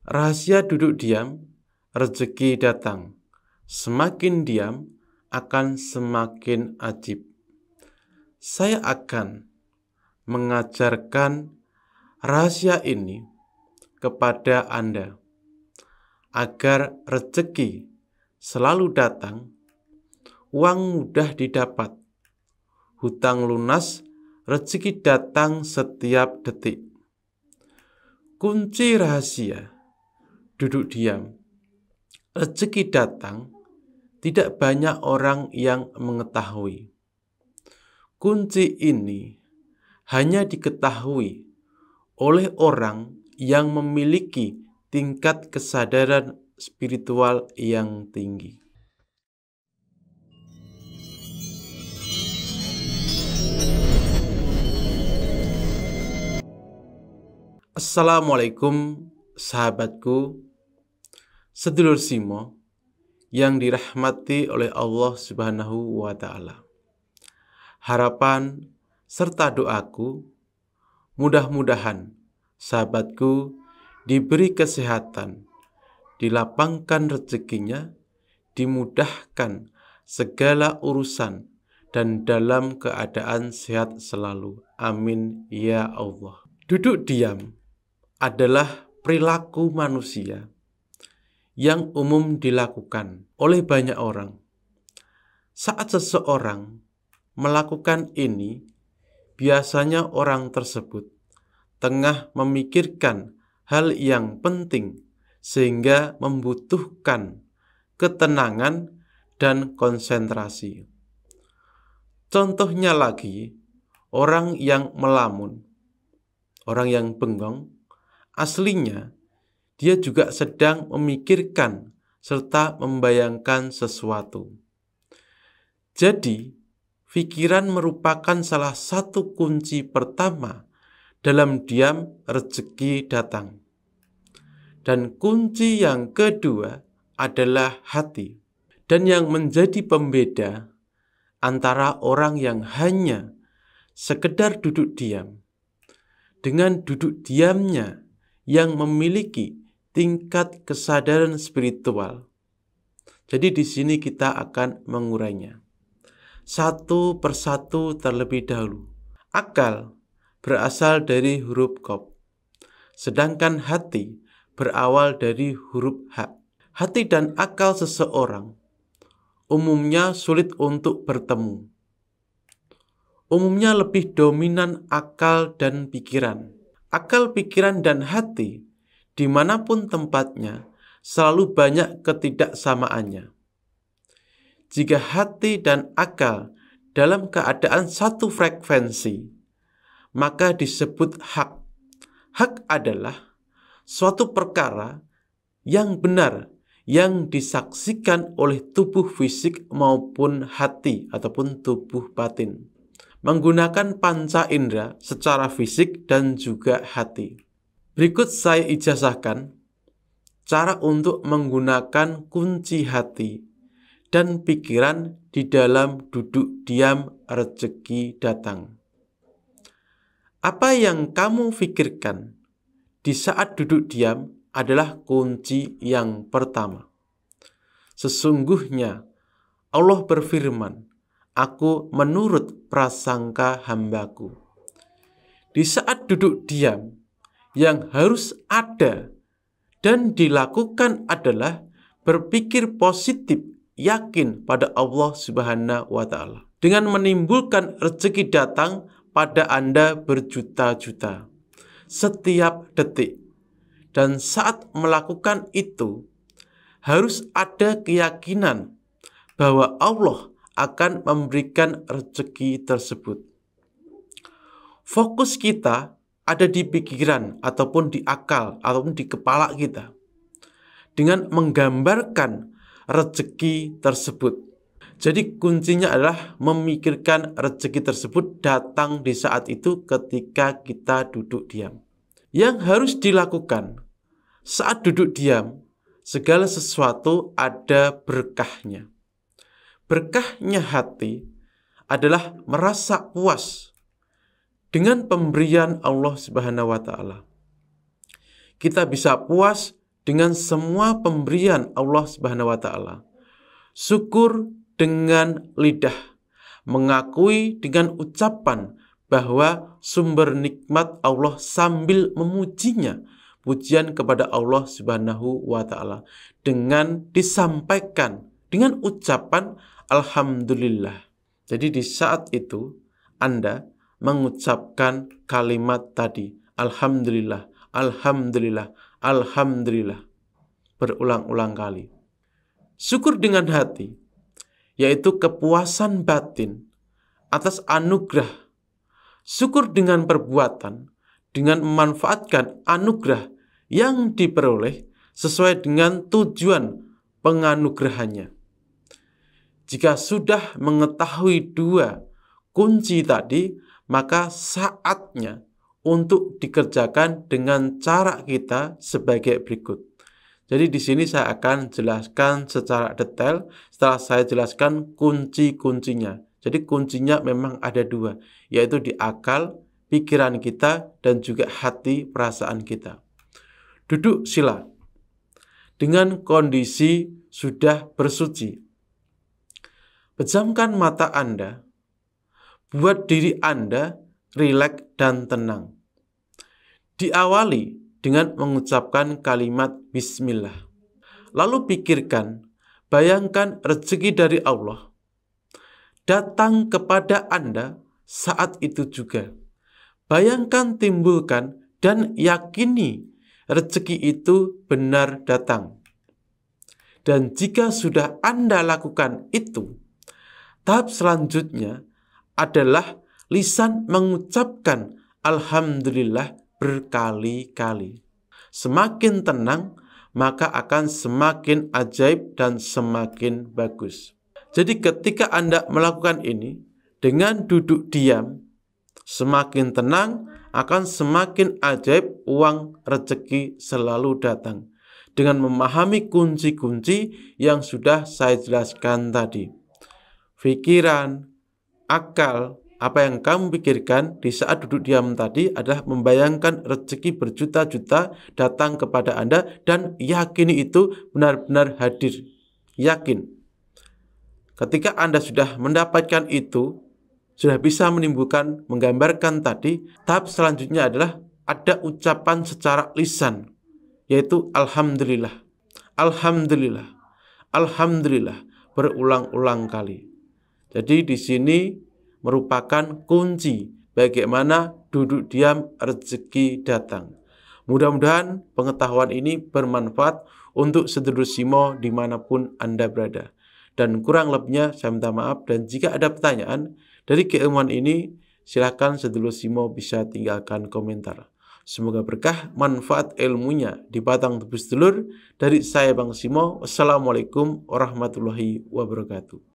Rahasia duduk diam, rezeki datang. Semakin diam, akan semakin ajib. Saya akan mengajarkan rahasia ini kepada Anda, agar rezeki selalu datang, uang mudah didapat, hutang lunas, rezeki datang setiap detik. Kunci rahasia duduk diam, rezeki datang, tidak banyak orang yang mengetahui. Kunci ini hanya diketahui oleh orang yang memiliki tingkat kesadaran spiritual yang tinggi. Assalamualaikum sahabatku, sedulur Simo yang dirahmati oleh Allah Subhanahu wa Ta'ala. Harapan serta doaku, mudah-mudahan sahabatku diberi kesehatan, dilapangkan rezekinya, dimudahkan segala urusan, dan dalam keadaan sehat selalu. Amin ya Allah. Duduk diam adalah perilaku manusia yang umum dilakukan oleh banyak orang. Saat seseorang melakukan ini, biasanya orang tersebut tengah memikirkan hal yang penting sehingga membutuhkan ketenangan dan konsentrasi. Contohnya lagi, orang yang melamun, orang yang bengong, aslinya dia juga sedang memikirkan serta membayangkan sesuatu. Jadi, pikiran merupakan salah satu kunci pertama dalam diam rezeki datang. Dan kunci yang kedua adalah hati. Dan yang menjadi pembeda antara orang yang hanya sekedar duduk diam dengan duduk diamnya yang memiliki tingkat kesadaran spiritual. Jadi di sini kita akan mengurainya satu persatu terlebih dahulu. Akal berasal dari huruf Qaf, sedangkan hati berawal dari huruf Ha. Hati dan akal seseorang umumnya sulit untuk bertemu. Umumnya lebih dominan akal dan pikiran. Akal, pikiran, dan hati dimanapun tempatnya selalu banyak ketidaksamaannya. Jika hati dan akal dalam keadaan satu frekuensi, maka disebut hak. Hak adalah suatu perkara yang benar yang disaksikan oleh tubuh fisik maupun hati ataupun tubuh batin, menggunakan panca indera secara fisik dan juga hati. Berikut saya ijazahkan cara untuk menggunakan kunci hati dan pikiran di dalam duduk diam rezeki datang. Apa yang kamu pikirkan di saat duduk diam adalah kunci yang pertama. Sesungguhnya Allah berfirman, "Aku menurut prasangka hambaku." Di saat duduk diam, yang harus ada dan dilakukan adalah berpikir positif, yakin pada Allah Subhanahu wa Ta'ala, dengan menimbulkan rezeki datang pada Anda berjuta-juta setiap detik. Dan saat melakukan itu, harus ada keyakinan bahwa Allah akan memberikan rezeki tersebut. Fokus kita ada di pikiran ataupun di akal ataupun di kepala kita dengan menggambarkan rezeki tersebut. Jadi kuncinya adalah memikirkan rezeki tersebut datang di saat itu ketika kita duduk diam. Yang harus dilakukan saat duduk diam, segala sesuatu ada berkahnya. Berkahnya hati adalah merasa puas dengan pemberian Allah Subhanahu wa Ta'ala. Kita bisa puas dengan semua pemberian Allah Subhanahu wa taala. Syukur dengan lidah, mengakui dengan ucapan bahwa sumber nikmat Allah sambil memujinya, pujian kepada Allah Subhanahu wa taala dengan disampaikan dengan ucapan alhamdulillah. Jadi di saat itu Anda mengucapkan kalimat tadi, alhamdulillah, alhamdulillah, alhamdulillah, berulang-ulang kali. Syukur dengan hati, yaitu kepuasan batin atas anugerah. Syukur dengan perbuatan, dengan memanfaatkan anugerah yang diperoleh sesuai dengan tujuan penganugerahannya. Jika sudah mengetahui dua kunci tadi, maka saatnya untuk dikerjakan dengan cara kita sebagai berikut. Jadi di sini saya akan jelaskan secara detail setelah saya jelaskan kunci-kuncinya. Jadi kuncinya memang ada dua, yaitu di akal, pikiran kita, dan juga hati perasaan kita. Duduk sila dengan kondisi sudah bersuci. Pejamkan mata Anda, buat diri Anda rileks dan tenang. Diawali dengan mengucapkan kalimat bismillah. Lalu pikirkan, bayangkan rezeki dari Allah datang kepada Anda saat itu juga. Bayangkan, timbulkan, dan yakini rezeki itu benar datang. Dan jika sudah Anda lakukan itu, tahap selanjutnya adalah lisan mengucapkan alhamdulillah berkali-kali. Semakin tenang, maka akan semakin ajaib dan semakin bagus. Jadi ketika Anda melakukan ini dengan duduk diam, semakin tenang akan semakin ajaib, uang rezeki selalu datang. Dengan memahami kunci-kunci yang sudah saya jelaskan tadi. Pikiran, akal, apa yang kamu pikirkan di saat duduk diam tadi adalah membayangkan rezeki berjuta-juta datang kepada Anda dan yakini itu benar-benar hadir. Yakin. Ketika Anda sudah mendapatkan itu, sudah bisa menimbulkan, menggambarkan tadi, tahap selanjutnya adalah ada ucapan secara lisan, yaitu alhamdulillah, alhamdulillah, alhamdulillah, berulang-ulang kali. Jadi di sini merupakan kunci bagaimana duduk diam rezeki datang. Mudah-mudahan pengetahuan ini bermanfaat untuk sedulur Simo dimanapun Anda berada. Dan kurang lebihnya saya minta maaf, dan jika ada pertanyaan dari keilmuan ini, silakan sedulur Simo bisa tinggalkan komentar. Semoga berkah manfaat ilmunya di batang tubuh sedulur. Dari saya Bang Simo, wassalamualaikum warahmatullahi wabarakatuh.